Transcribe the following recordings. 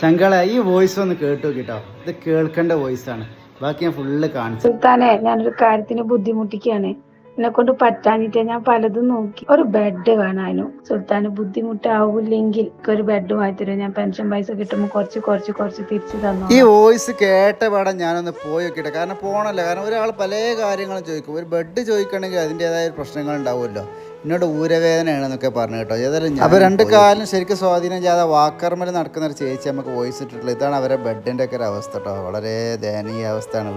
ശങ്കള ഈ വോയിസ് ഒന്ന് കേട്ടു കേട്ടോ. ഇത് കേൾക്കേണ്ട വോയിസ് ആണ്. ബാക്കി ഞാൻ ഫുള്ള് കാണിച്ചു. സുൽത്താനെ, ഞാനൊരു കാര്യത്തിന് ബുദ്ധിമുട്ടിക്കാണ്. എന്നെ കൊണ്ട് പറ്റാഞ്ഞിട്ട് ഞാൻ പലതും നോക്കി. ഒരു ബെഡ് വേണമായിരുന്നു. സുൽത്താന് ബുദ്ധിമുട്ടാവില്ലെങ്കിൽ ഒരു ബെഡ് വാങ്ങി തരുമോ? ഞാൻ പെൻഷൻ പൈസ കിട്ടുമ്പോൾ കുറച്ച് തിരിച്ചു തന്നു. ഈ വോയിസ് കേട്ട പാടെ ഞാനൊന്ന് പോയി നോക്കിട്ടെ. കാരണം പോകണല്ലോ. കാരണം ഒരാൾ പല കാര്യങ്ങളും ചോദിക്കും. ഒരു ബെഡ് ചോദിക്കണമെങ്കിൽ അതിൻ്റെതായ പ്രശ്നങ്ങൾ ഉണ്ടാവുമല്ലോ. എന്നോട് ഊരവേദനയാണെന്നൊക്കെ പറഞ്ഞു കേട്ടോ. ഏതായാലും അപ്പോൾ രണ്ട് കാലിനും ശരിക്കും സ്വാധീനം ചെയ്യാതെ വാക്കർമൽ നടക്കുന്ന ഒരു ചേച്ചി നമുക്ക് വോയിസ് ഇട്ടിട്ടുള്ളത്. ഇതാണ് അവരെ ബെഡിൻ്റെ ഒക്കെ ഒരു അവസ്ഥ കേട്ടോ. വളരെ ദയനീയ അവസ്ഥയാണ്.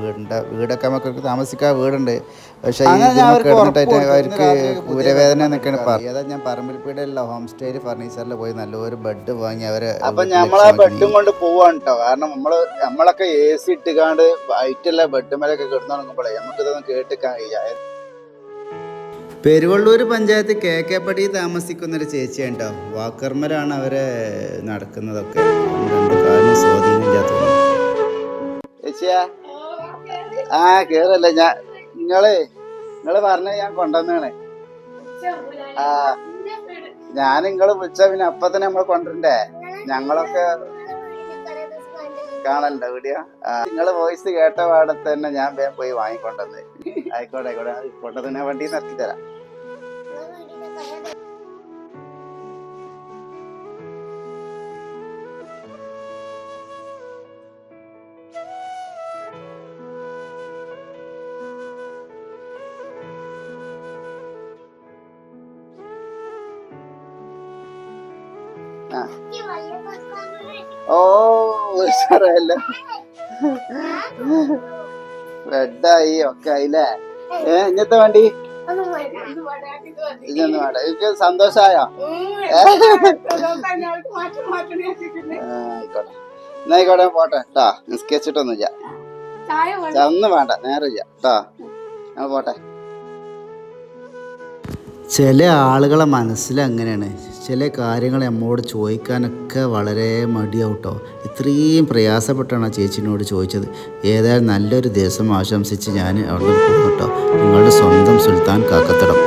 വീടൊക്കെ നമുക്ക് താമസിക്കാൻ വീടുണ്ട്. പക്ഷേ അവർക്ക് ഊരവേദന എന്നൊക്കെയാണ് പറയുന്നത്. ഏതാ ഞാൻ പറമ്പിൽപ്പീടിയുള്ള ഹോം സ്റ്റേയിൽ ഫർണിച്ചറിൽ പോയി നല്ലൊരു ബെഡ് വാങ്ങി അവരെ. അപ്പം നമ്മളാ ബെഡും കൊണ്ട് പോവാണ് കേട്ടോ. കാരണം നമ്മളൊക്കെ AC ഇട്ടുകാണ്ട് വൈറ്റുള്ള ബെഡ് മേലൊക്കെ കിടന്നു തുടങ്ങുമ്പോഴേ നമുക്കിതൊന്നും കേട്ടിക്കാൻ കഴിയാ. പെരുവള്ളൂർ പഞ്ചായത്ത് KK-പടി താമസിക്കുന്നൊരു ചേച്ചിയാണ് കേട്ടോ. വാക്കർമലാണ് അവരെ നടക്കുന്നതൊക്കെ. രണ്ട് കാലിന് സ്വാധീനമില്ലാത്ത ചേച്ചിയാ. കേറല്ലേ. നിങ്ങള് പറഞ്ഞ ഞാൻ കൊണ്ടുവന്നാണ്. ഞാൻ നിങ്ങള് വിളിച്ച പിന്നെ അപ്പൊ തന്നെ നമ്മള് കൊണ്ടുവരണ്ടേ. ഞങ്ങളൊക്കെ കാണണ്ട വീഡിയോ. നിങ്ങള് വോയിസ് കേട്ട പാടെ തന്നെ ഞാൻ വേഗം പോയി വാങ്ങിക്കൊണ്ടത്. ആയിക്കോട്ടെ കൊണ്ടുവന്ന് ഞാൻ വണ്ടി നിർത്തി തരാം. ഓ ഉഷാറല്ലേ. ബെഡായി ഒക്കെ ആയില്ലേ. ഇങ്ങനത്തെ വണ്ടി ഇതൊന്നും വേണ്ട. എനിക്ക് സന്തോഷായോ? ആയിക്കോട്ടെ പോട്ടെ കേട്ടാ. നിസ്കരിച്ചിട്ടൊന്നുമില്ല. ഒന്നും വേണ്ട, നേരം ഇല്ല കേട്ടോ. ഞങ്ങൾ പോട്ടെ. ചില ആളുകളെ മനസ്സിൽ അങ്ങനെയാണ്. ചില കാര്യങ്ങൾ നമ്മോട് ചോദിക്കാനൊക്കെ വളരെ മടിയാവും കേട്ടോ. ഇത്രയും പ്രയാസപ്പെട്ടാണ് ആ ചേച്ചിനോട് ചോദിച്ചത്. ഏതായാലും നല്ലൊരു ദിവസം ആശംസിച്ച് ഞാൻ അവിടെ പോകും കേട്ടോ. നിങ്ങളുടെ സ്വന്തം സുൽത്താൻ കാക്കത്തടം.